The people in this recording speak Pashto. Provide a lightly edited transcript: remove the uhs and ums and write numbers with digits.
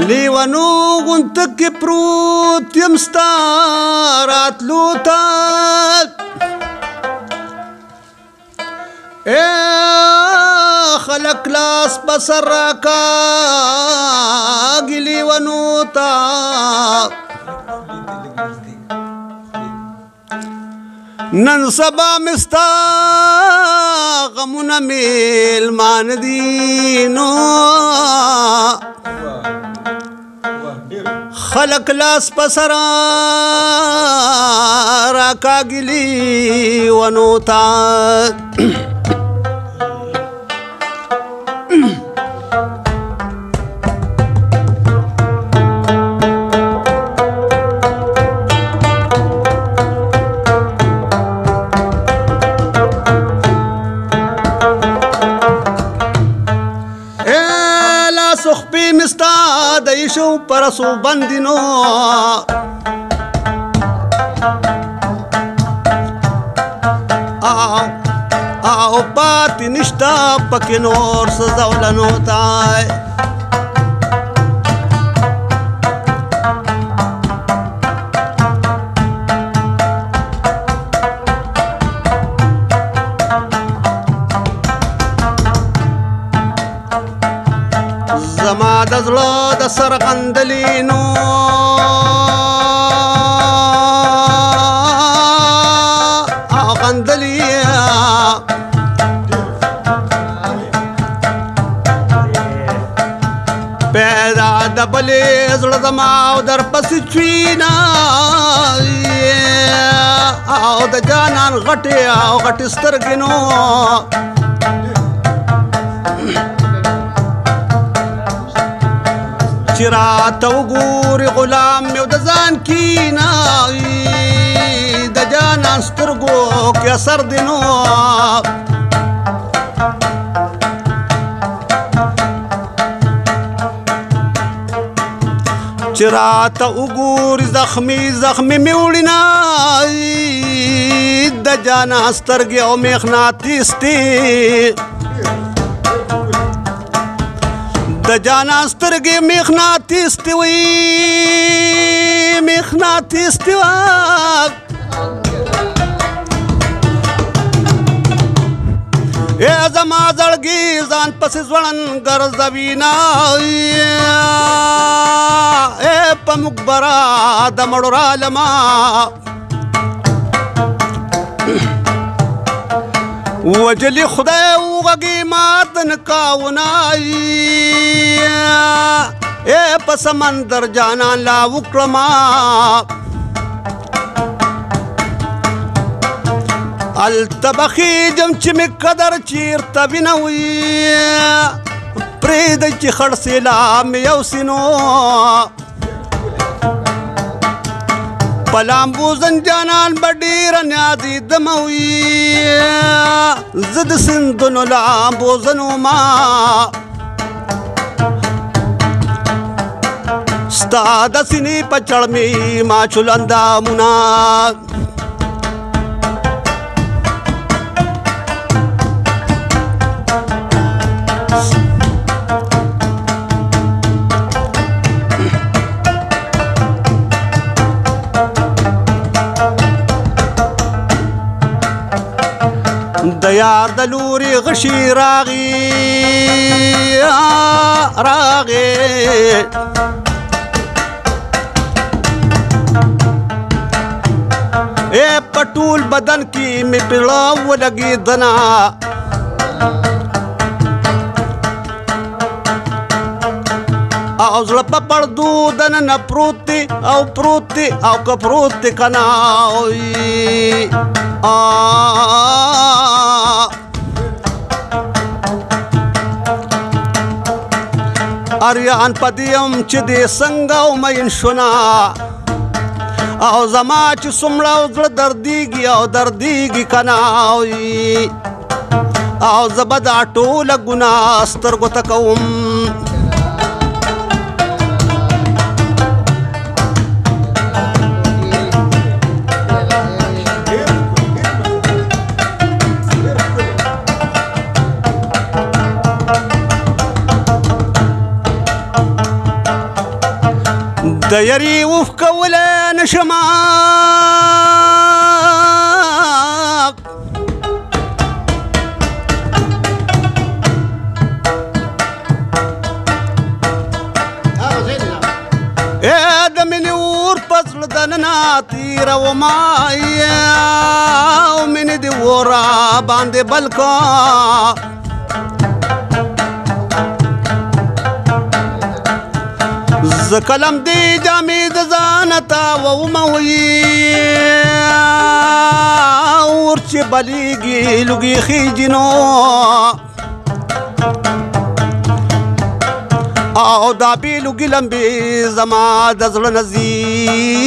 لیوانو غونتک پروت یم ستا راتلو ته خلک لاس په سر راکاږي لیوانو ته نن سبا مې ستا غمونه میلمان دي نو خلق لاس پسر راکاږي لیوانو ته سخبی مستا دیشو پرسو بندینو آو پاتی نشتا پکی نور سزولنو تای زما د زړه د سرغندلینو غندلیا پیدا د بلې زړه زما او در پسې چوینا او د جانان غټې او غټې سترګې نو چې راته وګوري غلام مې د ځان کینایي د جانان سترګو کې اثر دی نو چې راته وګوري زخمي زخمي مې وړینایي د جانان سترګې او مغناطیس دی د جانان سترګې مغناطیس دی وی مغناطیس دی ای زما زړګي ځان پسې ځوړن ګرځوینا ای په مقبره د مړو رالما وجلی خدای وغږی مات نکاونای اے په سمندر جانان لا وکړما التبخی جم چې می قدر چیرته وینوي پرېږدئ چې خړ سیلاب مې یوسینو پلامبو زنجانان بډیره نیازي دموي زه د سیندونو لامبو زنو ما ستا د سینې په چړمې ما چلندامونه د یار د لوري غشي راغي راغي اے پټول بدن کې می پړاو ولګي دنا او زړه په پردو دننه پروت او پروت او که پروت کنا اریان پدیم چې دې څنګه ومین شونا او زما چې څومره زړه دردیږي او دردیږي کنا او زه به دا ټوله ګناه سترګو ته کوم د یری وفکولی نشمه د مینې اور په زړه دننه تېرومه او مینې د اور باندې بل کړه زه کلم دې جامې د ځانه تاوومه اور چې بلیږي لوګي خیږي نو او دا بیلو ګلم بی زما د زړه نزید